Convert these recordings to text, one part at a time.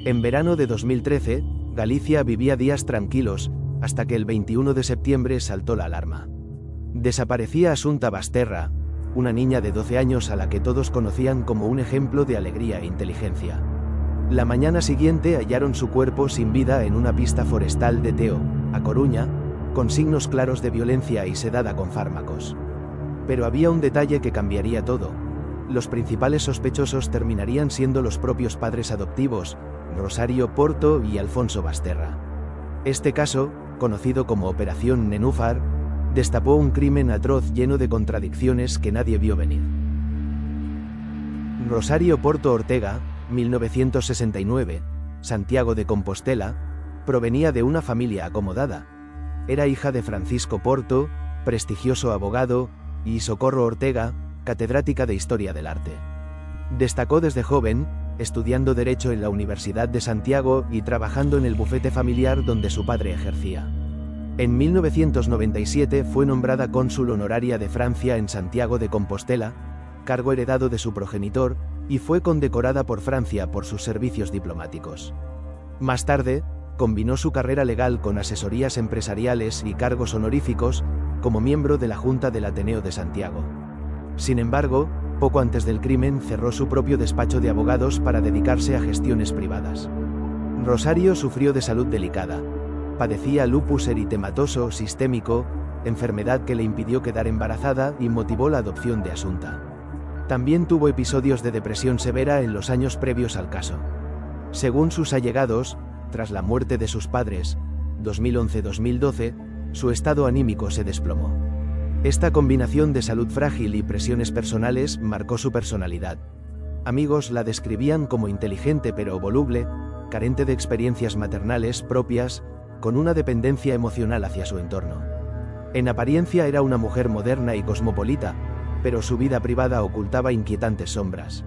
En verano de 2013, Galicia vivía días tranquilos, hasta que el 21 de septiembre saltó la alarma. Desaparecía Asunta Basterra, una niña de 12 años a la que todos conocían como un ejemplo de alegría e inteligencia. La mañana siguiente hallaron su cuerpo sin vida en una pista forestal de Teo, A Coruña, con signos claros de violencia y sedada con fármacos. Pero había un detalle que cambiaría todo. Los principales sospechosos terminarían siendo los propios padres adoptivos, Rosario Porto y Alfonso Basterra. Este caso, conocido como Operación Nenúfar, destapó un crimen atroz lleno de contradicciones que nadie vio venir. Rosario Porto Ortega, 1969, Santiago de Compostela, provenía de una familia acomodada. Era hija de Francisco Porto, prestigioso abogado, y Socorro Ortega, catedrática de Historia del Arte. Destacó desde joven, estudiando Derecho en la Universidad de Santiago y trabajando en el bufete familiar donde su padre ejercía. En 1997 fue nombrada cónsul honoraria de Francia en Santiago de Compostela, cargo heredado de su progenitor, y fue condecorada por Francia por sus servicios diplomáticos. Más tarde, combinó su carrera legal con asesorías empresariales y cargos honoríficos, como miembro de la Junta del Ateneo de Santiago. Sin embargo, poco antes del crimen cerró su propio despacho de abogados para dedicarse a gestiones privadas. Rosario sufrió de salud delicada. Padecía lupus eritematoso sistémico, enfermedad que le impidió quedar embarazada y motivó la adopción de Asunta. También tuvo episodios de depresión severa en los años previos al caso. Según sus allegados, tras la muerte de sus padres, 2011-2012, su estado anímico se desplomó. Esta combinación de salud frágil y presiones personales marcó su personalidad. Amigos la describían como inteligente pero voluble, carente de experiencias maternales propias, con una dependencia emocional hacia su entorno. En apariencia era una mujer moderna y cosmopolita, pero su vida privada ocultaba inquietantes sombras.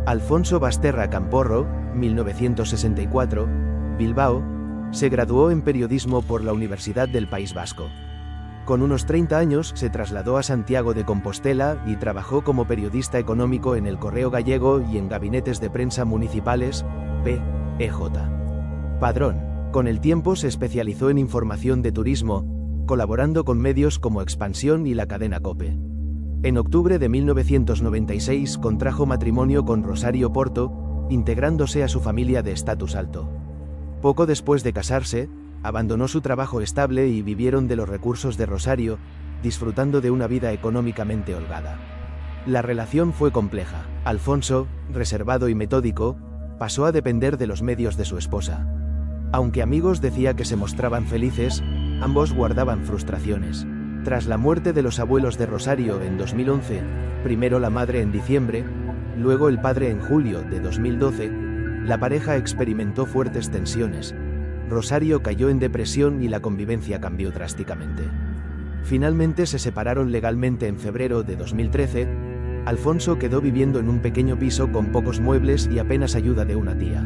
Alfonso Basterra Camporro, 1964, Bilbao, se graduó en periodismo por la Universidad del País Vasco. Con unos 30 años se trasladó a Santiago de Compostela y trabajó como periodista económico en El Correo Gallego y en gabinetes de prensa municipales, P.E.J. Padrón. Con el tiempo se especializó en información de turismo, colaborando con medios como Expansión y la cadena COPE. En octubre de 1996 contrajo matrimonio con Rosario Porto, integrándose a su familia de estatus alto. Poco después de casarse, abandonó su trabajo estable y vivieron de los recursos de Rosario, disfrutando de una vida económicamente holgada. La relación fue compleja. Alfonso, reservado y metódico, pasó a depender de los medios de su esposa. Aunque amigos decía que se mostraban felices, ambos guardaban frustraciones. Tras la muerte de los abuelos de Rosario en 2011, primero la madre en diciembre, luego el padre en julio de 2012, la pareja experimentó fuertes tensiones. Rosario cayó en depresión y la convivencia cambió drásticamente. Finalmente se separaron legalmente en febrero de 2013. Alfonso quedó viviendo en un pequeño piso con pocos muebles y apenas ayuda de una tía.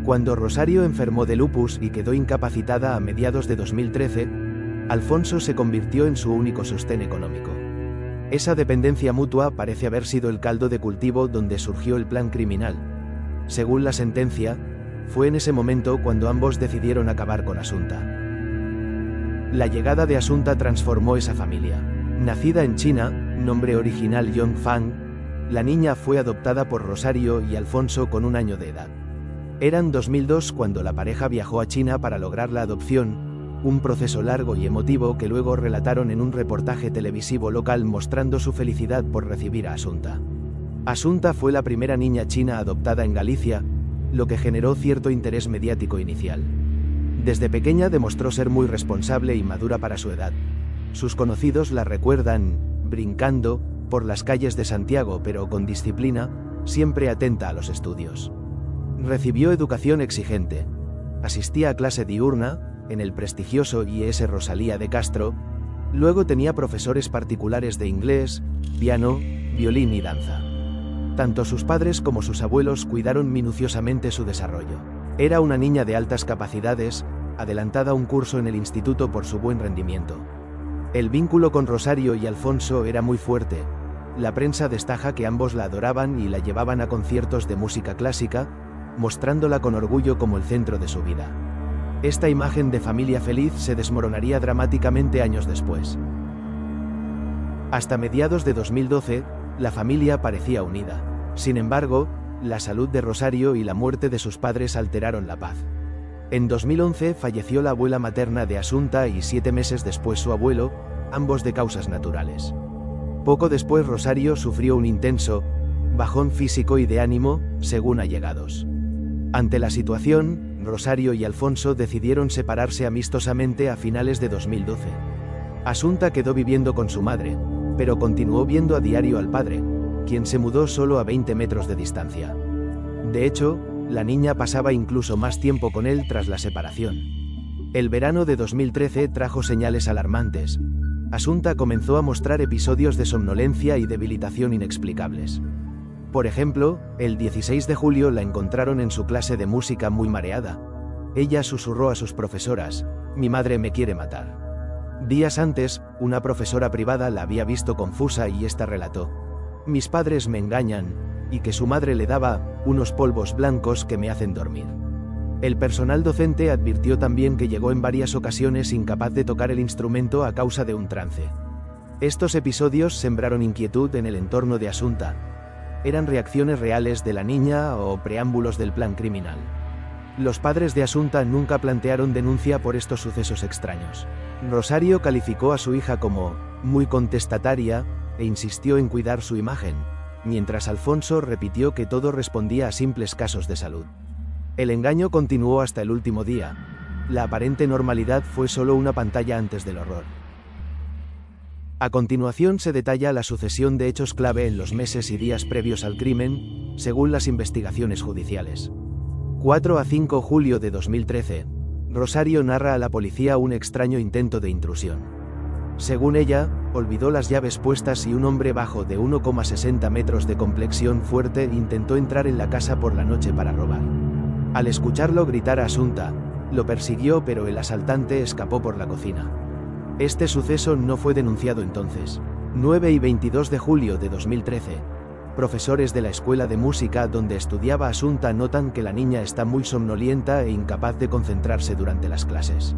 Cuando Rosario enfermó de lupus y quedó incapacitada a mediados de 2013, Alfonso se convirtió en su único sostén económico. Esa dependencia mutua parece haber sido el caldo de cultivo donde surgió el plan criminal. Según la sentencia, fue en ese momento cuando ambos decidieron acabar con Asunta. La llegada de Asunta transformó esa familia. Nacida en China, nombre original Yongfang, la niña fue adoptada por Rosario y Alfonso con 1 año de edad. Eran 2002 cuando la pareja viajó a China para lograr la adopción, un proceso largo y emotivo que luego relataron en un reportaje televisivo local mostrando su felicidad por recibir a Asunta. Asunta fue la primera niña china adoptada en Galicia, lo que generó cierto interés mediático inicial. Desde pequeña demostró ser muy responsable y madura para su edad. Sus conocidos la recuerdan, brincando, por las calles de Santiago pero con disciplina, siempre atenta a los estudios. Recibió educación exigente. Asistía a clase diurna, en el prestigioso IES Rosalía de Castro, luego tenía profesores particulares de inglés, piano, violín y danza. Tanto sus padres como sus abuelos cuidaron minuciosamente su desarrollo. Era una niña de altas capacidades, adelantada a un curso en el instituto por su buen rendimiento. El vínculo con Rosario y Alfonso era muy fuerte. La prensa destaca que ambos la adoraban y la llevaban a conciertos de música clásica, mostrándola con orgullo como el centro de su vida. Esta imagen de familia feliz se desmoronaría dramáticamente años después. Hasta mediados de 2012, la familia parecía unida. Sin embargo, la salud de Rosario y la muerte de sus padres alteraron la paz. En 2011 falleció la abuela materna de Asunta y 7 meses después su abuelo, ambos de causas naturales. Poco después Rosario sufrió un intenso bajón físico y de ánimo, según allegados. Ante la situación, Rosario y Alfonso decidieron separarse amistosamente a finales de 2012. Asunta quedó viviendo con su madre, pero continuó viendo a diario al padre, quien se mudó solo a 20 metros de distancia. De hecho, la niña pasaba incluso más tiempo con él tras la separación. El verano de 2013 trajo señales alarmantes. Asunta comenzó a mostrar episodios de somnolencia y debilitación inexplicables. Por ejemplo, el 16 de julio la encontraron en su clase de música muy mareada. Ella susurró a sus profesoras: "Mi madre me quiere matar". Días antes, una profesora privada la había visto confusa y esta relató: "Mis padres me engañan", y que su madre le daba unos polvos blancos que me hacen dormir. El personal docente advirtió también que llegó en varias ocasiones incapaz de tocar el instrumento a causa de un trance. Estos episodios sembraron inquietud en el entorno de Asunta. ¿Eran reacciones reales de la niña o preámbulos del plan criminal? Los padres de Asunta nunca plantearon denuncia por estos sucesos extraños. Rosario calificó a su hija como muy contestataria e insistió en cuidar su imagen, mientras Alfonso repitió que todo respondía a simples casos de salud. El engaño continuó hasta el último día. La aparente normalidad fue solo una pantalla antes del horror. A continuación se detalla la sucesión de hechos clave en los meses y días previos al crimen, según las investigaciones judiciales. 4 a 5 de julio de 2013. Rosario narra a la policía un extraño intento de intrusión. Según ella, olvidó las llaves puestas y un hombre bajo de 1,60 metros de complexión fuerte intentó entrar en la casa por la noche para robar. Al escucharlo gritar a Asunta, lo persiguió, pero el asaltante escapó por la cocina. Este suceso no fue denunciado entonces. 9 y 22 de julio de 2013. Profesores de la escuela de música donde estudiaba Asunta notan que la niña está muy somnolienta e incapaz de concentrarse durante las clases.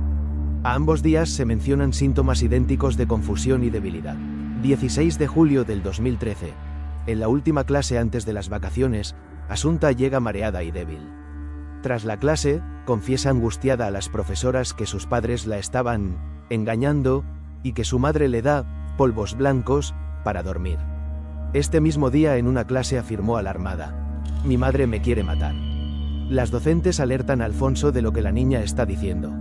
A ambos días se mencionan síntomas idénticos de confusión y debilidad. 16 de julio del 2013. En la última clase antes de las vacaciones, Asunta llega mareada y débil. Tras la clase, confiesa angustiada a las profesoras que sus padres la estaban engañando y que su madre le da polvos blancos para dormir. Este mismo día en una clase afirmó alarmada: "Mi madre me quiere matar". Las docentes alertan a Alfonso de lo que la niña está diciendo.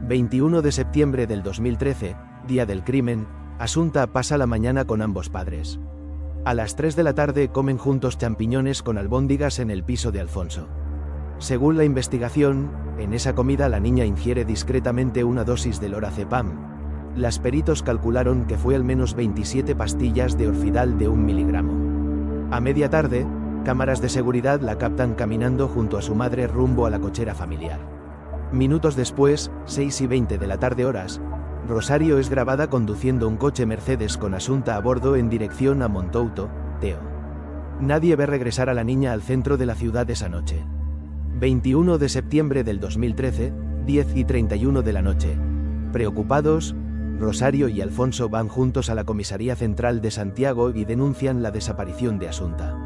21 de septiembre del 2013, día del crimen, Asunta pasa la mañana con ambos padres. A las 3 de la tarde comen juntos champiñones con albóndigas en el piso de Alfonso. Según la investigación, en esa comida la niña ingiere discretamente una dosis de lorazepam. Las peritos calcularon que fue al menos 27 pastillas de orfidal de 1 miligramo. A media tarde, cámaras de seguridad la captan caminando junto a su madre rumbo a la cochera familiar. Minutos después, 6 y 20 de la tarde horas, Rosario es grabada conduciendo un coche Mercedes con Asunta a bordo en dirección a Montouto, Teo. Nadie ve regresar a la niña al centro de la ciudad esa noche. 21 de septiembre del 2013, 10 y 31 de la noche. Preocupados, Rosario y Alfonso van juntos a la comisaría central de Santiago y denuncian la desaparición de Asunta.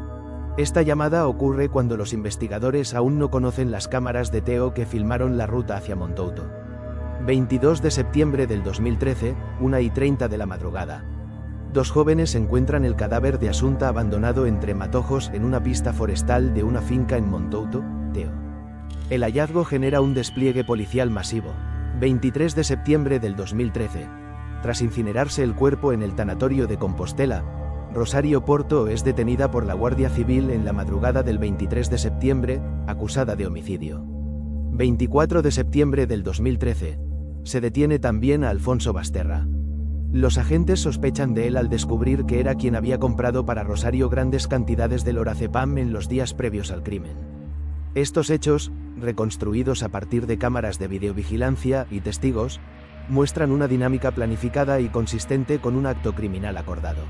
Esta llamada ocurre cuando los investigadores aún no conocen las cámaras de Teo que filmaron la ruta hacia Montouto. 22 de septiembre del 2013, 1 y 30 de la madrugada. Dos jóvenes encuentran el cadáver de Asunta abandonado entre matojos en una pista forestal de una finca en Montouto, Teo. El hallazgo genera un despliegue policial masivo. 23 de septiembre del 2013. Tras incinerarse el cuerpo en el tanatorio de Compostela, Rosario Porto es detenida por la Guardia Civil en la madrugada del 23 de septiembre, acusada de homicidio. 24 de septiembre del 2013. Se detiene también a Alfonso Basterra. Los agentes sospechan de él al descubrir que era quien había comprado para Rosario grandes cantidades de lorazepam en los días previos al crimen. Estos hechos, reconstruidos a partir de cámaras de videovigilancia y testigos, muestran una dinámica planificada y consistente con un acto criminal acordado.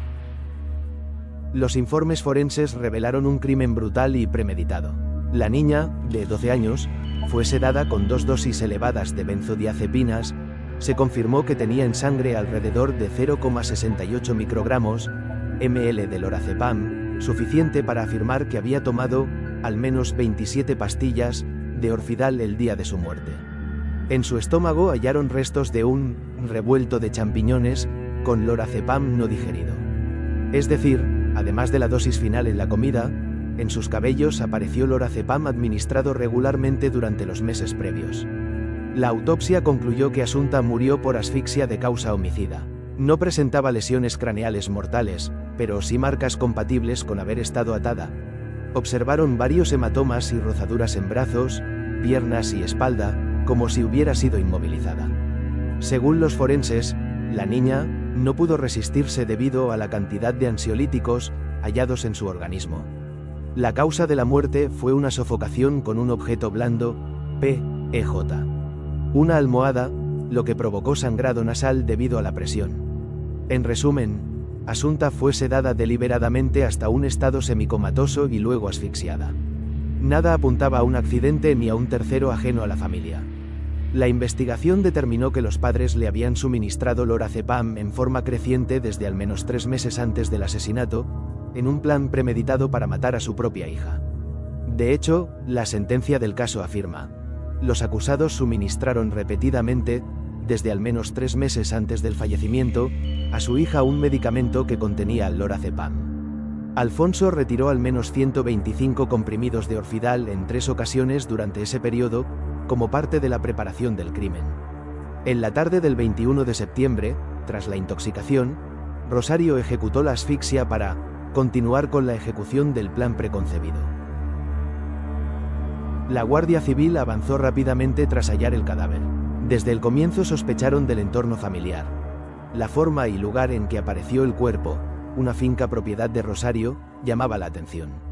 Los informes forenses revelaron un crimen brutal y premeditado. La niña, de 12 años, fue sedada con 2 dosis elevadas de benzodiazepinas. Se confirmó que tenía en sangre alrededor de 0,68 microgramos ml de lorazepam, suficiente para afirmar que había tomado al menos 27 pastillas de Orfidal el día de su muerte. En su estómago hallaron restos de un revuelto de champiñones con lorazepam no digerido. Es decir, además de la dosis final en la comida, en sus cabellos apareció lorazepam administrado regularmente durante los meses previos. La autopsia concluyó que Asunta murió por asfixia de causa homicida. No presentaba lesiones craneales mortales, pero sí marcas compatibles con haber estado atada. Observaron varios hematomas y rozaduras en brazos, piernas y espalda, como si hubiera sido inmovilizada. Según los forenses, la niña no pudo resistirse debido a la cantidad de ansiolíticos hallados en su organismo. La causa de la muerte fue una sofocación con un objeto blando, PEJ. Una almohada, lo que provocó sangrado nasal debido a la presión. En resumen, Asunta fue sedada deliberadamente hasta un estado semicomatoso y luego asfixiada. Nada apuntaba a un accidente ni a un tercero ajeno a la familia. La investigación determinó que los padres le habían suministrado lorazepam en forma creciente desde al menos 3 meses antes del asesinato, en un plan premeditado para matar a su propia hija. De hecho, la sentencia del caso afirma: los acusados suministraron repetidamente, desde al menos 3 meses antes del fallecimiento, a su hija un medicamento que contenía lorazepam. Alfonso retiró al menos 125 comprimidos de Orfidal en 3 ocasiones durante ese periodo, como parte de la preparación del crimen. En la tarde del 21 de septiembre, tras la intoxicación, Rosario ejecutó la asfixia para continuar con la ejecución del plan preconcebido. La Guardia Civil avanzó rápidamente tras hallar el cadáver. Desde el comienzo sospecharon del entorno familiar. La forma y lugar en que apareció el cuerpo, una finca propiedad de Rosario, llamaba la atención.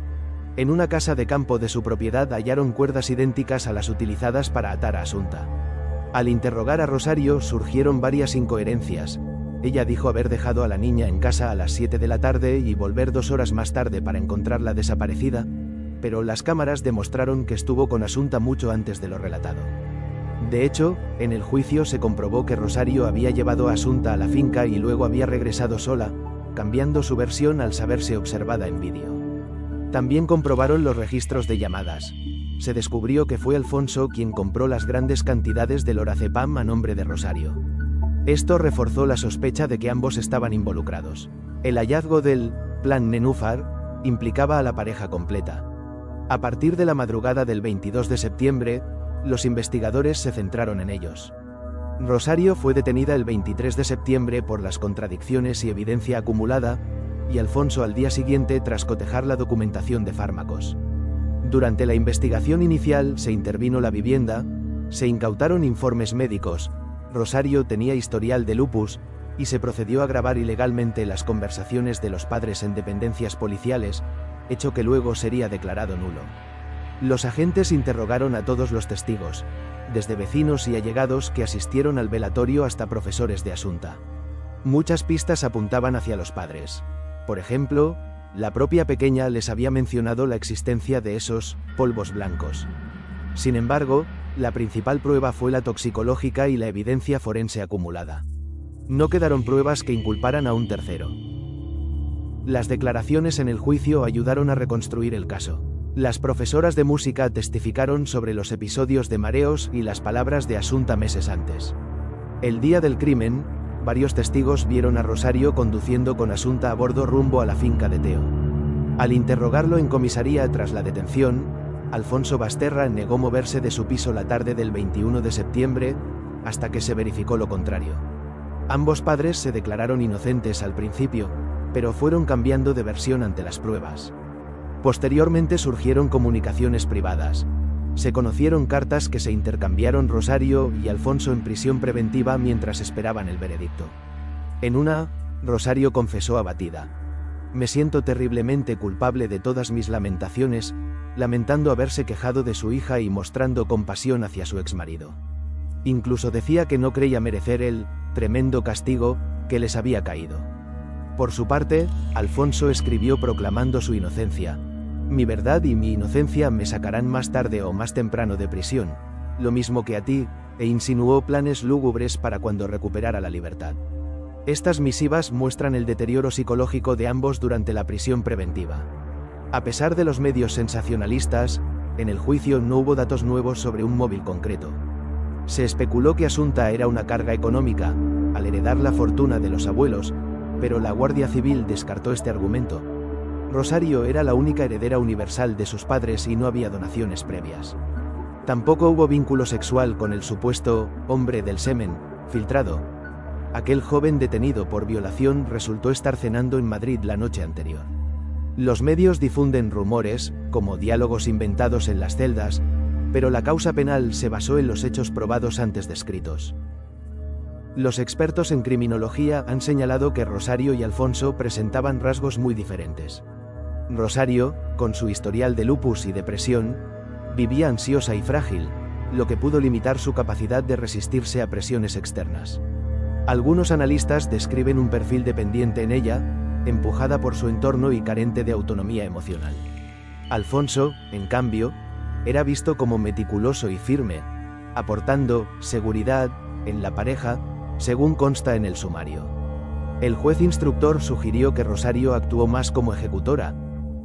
En una casa de campo de su propiedad hallaron cuerdas idénticas a las utilizadas para atar a Asunta. Al interrogar a Rosario surgieron varias incoherencias. Ella dijo haber dejado a la niña en casa a las 7 de la tarde y volver 2 horas más tarde para encontrarla desaparecida, pero las cámaras demostraron que estuvo con Asunta mucho antes de lo relatado. De hecho, en el juicio se comprobó que Rosario había llevado a Asunta a la finca y luego había regresado sola, cambiando su versión al saberse observada en vídeo. También comprobaron los registros de llamadas. Se descubrió que fue Alfonso quien compró las grandes cantidades de lorazepam a nombre de Rosario. Esto reforzó la sospecha de que ambos estaban involucrados. El hallazgo del Plan Nenúfar implicaba a la pareja completa. A partir de la madrugada del 22 de septiembre, los investigadores se centraron en ellos. Rosario fue detenida el 23 de septiembre por las contradicciones y evidencia acumulada, y Alfonso al día siguiente tras cotejar la documentación de fármacos. Durante la investigación inicial se intervino la vivienda, se incautaron informes médicos, Rosario tenía historial de lupus, y se procedió a grabar ilegalmente las conversaciones de los padres en dependencias policiales, hecho que luego sería declarado nulo. Los agentes interrogaron a todos los testigos, desde vecinos y allegados que asistieron al velatorio hasta profesores de Asunta. Muchas pistas apuntaban hacia los padres. Por ejemplo, la propia pequeña les había mencionado la existencia de esos polvos blancos. Sin embargo, la principal prueba fue la toxicológica y la evidencia forense acumulada. No quedaron pruebas que inculparan a un tercero. Las declaraciones en el juicio ayudaron a reconstruir el caso. Las profesoras de música testificaron sobre los episodios de mareos y las palabras de Asunta meses antes. El día del crimen, varios testigos vieron a Rosario conduciendo con Asunta a bordo rumbo a la finca de Teo. Al interrogarlo en comisaría tras la detención, Alfonso Basterra negó moverse de su piso la tarde del 21 de septiembre, hasta que se verificó lo contrario. Ambos padres se declararon inocentes al principio, pero fueron cambiando de versión ante las pruebas. Posteriormente surgieron comunicaciones privadas. Se conocieron cartas que se intercambiaron Rosario y Alfonso en prisión preventiva mientras esperaban el veredicto. En una, Rosario confesó abatida: «Me siento terriblemente culpable de todas mis lamentaciones», lamentando haberse quejado de su hija y mostrando compasión hacia su exmarido. Incluso decía que no creía merecer el tremendo castigo que les había caído. Por su parte, Alfonso escribió proclamando su inocencia: Mi verdad y mi inocencia me sacarán más tarde o más temprano de prisión, lo mismo que a ti, e insinuó planes lúgubres para cuando recuperara la libertad. Estas misivas muestran el deterioro psicológico de ambos durante la prisión preventiva. A pesar de los medios sensacionalistas, en el juicio no hubo datos nuevos sobre un móvil concreto. Se especuló que Asunta era una carga económica, al heredar la fortuna de los abuelos, pero la Guardia Civil descartó este argumento. Rosario era la única heredera universal de sus padres y no había donaciones previas. Tampoco hubo vínculo sexual con el supuesto hombre del semen filtrado. Aquel joven detenido por violación resultó estar cenando en Madrid la noche anterior. Los medios difunden rumores, como diálogos inventados en las celdas, pero la causa penal se basó en los hechos probados antes descritos. Los expertos en criminología han señalado que Rosario y Alfonso presentaban rasgos muy diferentes. Rosario, con su historial de lupus y depresión, vivía ansiosa y frágil, lo que pudo limitar su capacidad de resistirse a presiones externas. Algunos analistas describen un perfil dependiente en ella, empujada por su entorno y carente de autonomía emocional. Alfonso, en cambio, era visto como meticuloso y firme, aportando seguridad en la pareja, según consta en el sumario. El juez instructor sugirió que Rosario actuó más como ejecutora,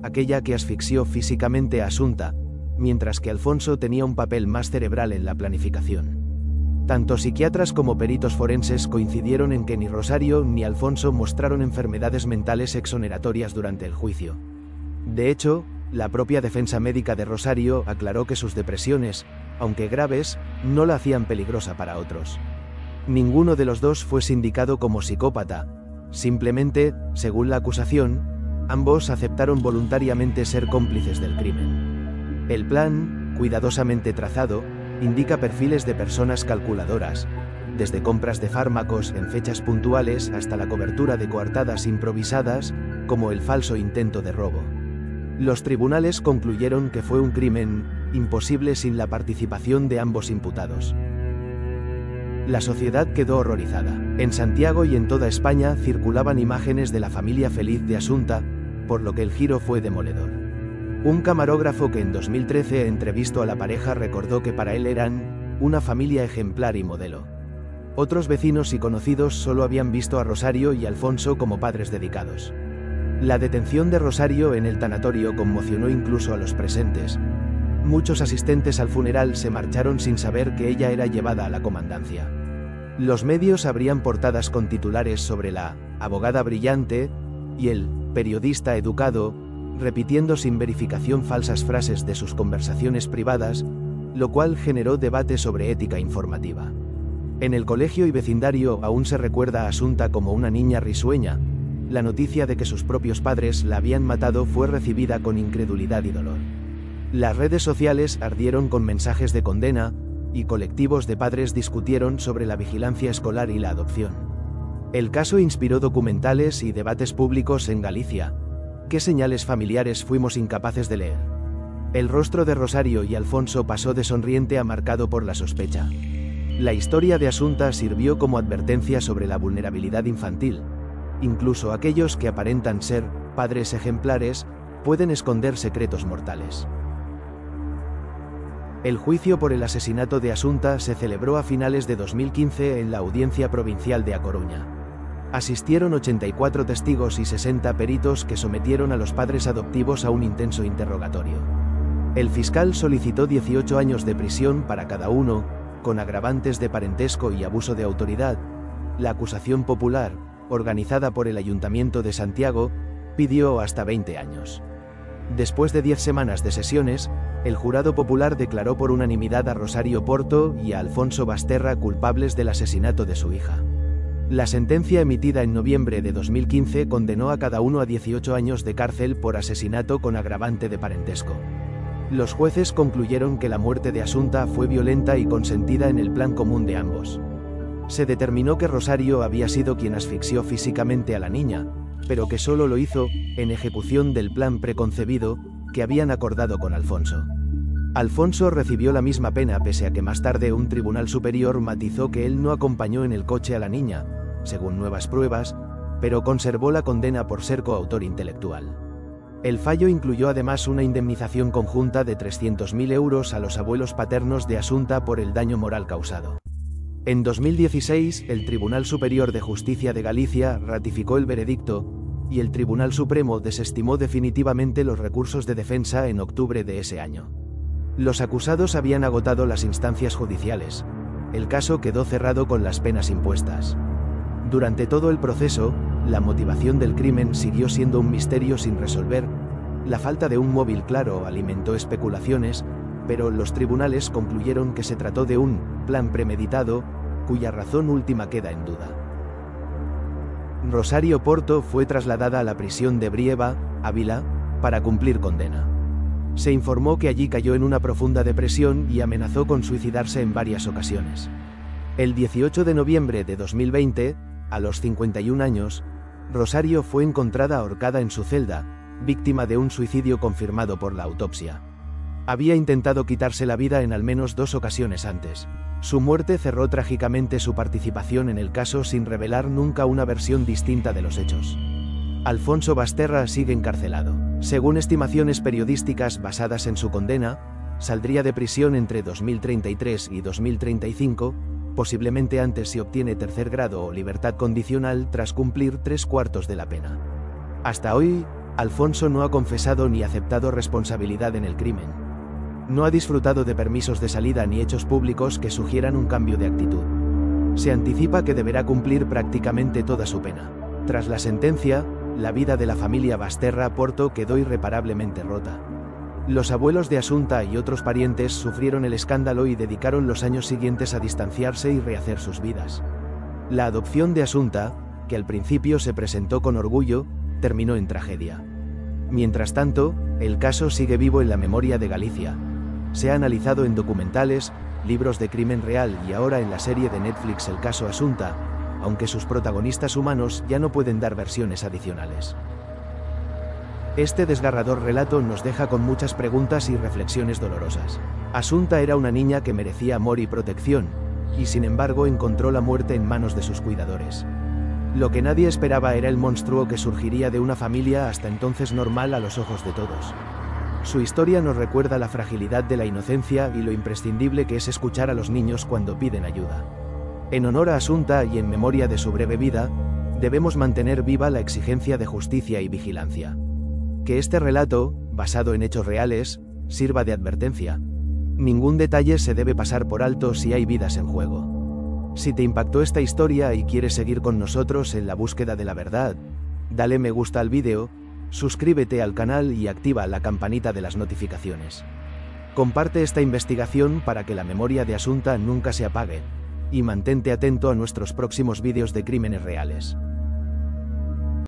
aquella que asfixió físicamente a Asunta, mientras que Alfonso tenía un papel más cerebral en la planificación. Tanto psiquiatras como peritos forenses coincidieron en que ni Rosario ni Alfonso mostraron enfermedades mentales exoneratorias durante el juicio. De hecho, la propia defensa médica de Rosario aclaró que sus depresiones, aunque graves, no la hacían peligrosa para otros. Ninguno de los dos fue sindicado como psicópata, simplemente, según la acusación, ambos aceptaron voluntariamente ser cómplices del crimen. El plan, cuidadosamente trazado, indica perfiles de personas calculadoras, desde compras de fármacos en fechas puntuales hasta la cobertura de coartadas improvisadas, como el falso intento de robo. Los tribunales concluyeron que fue un crimen imposible sin la participación de ambos imputados. La sociedad quedó horrorizada. En Santiago y en toda España circulaban imágenes de la familia feliz de Asunta, por lo que el giro fue demoledor. Un camarógrafo que en 2013 entrevistó a la pareja recordó que para él eran una familia ejemplar y modelo. Otros vecinos y conocidos solo habían visto a Rosario y Alfonso como padres dedicados. La detención de Rosario en el tanatorio conmocionó incluso a los presentes. Muchos asistentes al funeral se marcharon sin saber que ella era llevada a la comandancia. Los medios abrían portadas con titulares sobre la abogada brillante y el periodista educado, repitiendo sin verificación falsas frases de sus conversaciones privadas, lo cual generó debate sobre ética informativa. En el colegio y vecindario aún se recuerda a Asunta como una niña risueña. La noticia de que sus propios padres la habían matado fue recibida con incredulidad y dolor. Las redes sociales ardieron con mensajes de condena, y colectivos de padres discutieron sobre la vigilancia escolar y la adopción. El caso inspiró documentales y debates públicos en Galicia. ¿Qué señales familiares fuimos incapaces de leer? El rostro de Rosario y Alfonso pasó de sonriente a marcado por la sospecha. La historia de Asunta sirvió como advertencia sobre la vulnerabilidad infantil. Incluso aquellos que aparentan ser padres ejemplares pueden esconder secretos mortales. El juicio por el asesinato de Asunta se celebró a finales de 2015 en la Audiencia Provincial de A Coruña. Asistieron 84 testigos y 60 peritos que sometieron a los padres adoptivos a un intenso interrogatorio. El fiscal solicitó 18 años de prisión para cada uno, con agravantes de parentesco y abuso de autoridad. La acusación popular, organizada por el Ayuntamiento de Santiago, pidió hasta 20 años. Después de 10 semanas de sesiones, el jurado popular declaró por unanimidad a Rosario Porto y a Alfonso Basterra culpables del asesinato de su hija. La sentencia emitida en noviembre de 2015 condenó a cada uno a 18 años de cárcel por asesinato con agravante de parentesco. Los jueces concluyeron que la muerte de Asunta fue violenta y consentida en el plan común de ambos. Se determinó que Rosario había sido quien asfixió físicamente a la niña, pero que solo lo hizo en ejecución del plan preconcebido que habían acordado con Alfonso. Alfonso recibió la misma pena pese a que más tarde un tribunal superior matizó que él no acompañó en el coche a la niña, según nuevas pruebas, pero conservó la condena por ser coautor intelectual. El fallo incluyó además una indemnización conjunta de 300.000 euros a los abuelos paternos de Asunta por el daño moral causado. En 2016, el Tribunal Superior de Justicia de Galicia ratificó el veredicto, y el Tribunal Supremo desestimó definitivamente los recursos de defensa en octubre de ese año. Los acusados habían agotado las instancias judiciales. El caso quedó cerrado con las penas impuestas. Durante todo el proceso, la motivación del crimen siguió siendo un misterio sin resolver. La falta de un móvil claro alimentó especulaciones, pero los tribunales concluyeron que se trató de un plan premeditado, cuya razón última queda en duda. Rosario Porto fue trasladada a la prisión de Brieva, Ávila, para cumplir condena. Se informó que allí cayó en una profunda depresión y amenazó con suicidarse en varias ocasiones. El 18 de noviembre de 2020, a los 51 años, Rosario fue encontrada ahorcada en su celda, víctima de un suicidio confirmado por la autopsia. Había intentado quitarse la vida en al menos 2 ocasiones antes. Su muerte cerró trágicamente su participación en el caso sin revelar nunca una versión distinta de los hechos. Alfonso Basterra sigue encarcelado. Según estimaciones periodísticas basadas en su condena, saldría de prisión entre 2033 y 2035, posiblemente antes si obtiene tercer grado o libertad condicional tras cumplir 3/4 de la pena. Hasta hoy, Alfonso no ha confesado ni aceptado responsabilidad en el crimen. No ha disfrutado de permisos de salida ni hechos públicos que sugieran un cambio de actitud. Se anticipa que deberá cumplir prácticamente toda su pena. Tras la sentencia, la vida de la familia Basterra Porto quedó irreparablemente rota. Los abuelos de Asunta y otros parientes sufrieron el escándalo y dedicaron los años siguientes a distanciarse y rehacer sus vidas. La adopción de Asunta, que al principio se presentó con orgullo, terminó en tragedia. Mientras tanto, el caso sigue vivo en la memoria de Galicia. Se ha analizado en documentales, libros de crimen real y ahora en la serie de Netflix El caso Asunta, aunque sus protagonistas humanos ya no pueden dar versiones adicionales. Este desgarrador relato nos deja con muchas preguntas y reflexiones dolorosas. Asunta era una niña que merecía amor y protección, y sin embargo encontró la muerte en manos de sus cuidadores. Lo que nadie esperaba era el monstruo que surgiría de una familia hasta entonces normal a los ojos de todos. Su historia nos recuerda la fragilidad de la inocencia y lo imprescindible que es escuchar a los niños cuando piden ayuda. En honor a Asunta y en memoria de su breve vida, debemos mantener viva la exigencia de justicia y vigilancia. Que este relato, basado en hechos reales, sirva de advertencia. Ningún detalle se debe pasar por alto si hay vidas en juego. Si te impactó esta historia y quieres seguir con nosotros en la búsqueda de la verdad, dale me gusta al vídeo, suscríbete al canal y activa la campanita de las notificaciones. Comparte esta investigación para que la memoria de Asunta nunca se apague, y mantente atento a nuestros próximos vídeos de crímenes reales.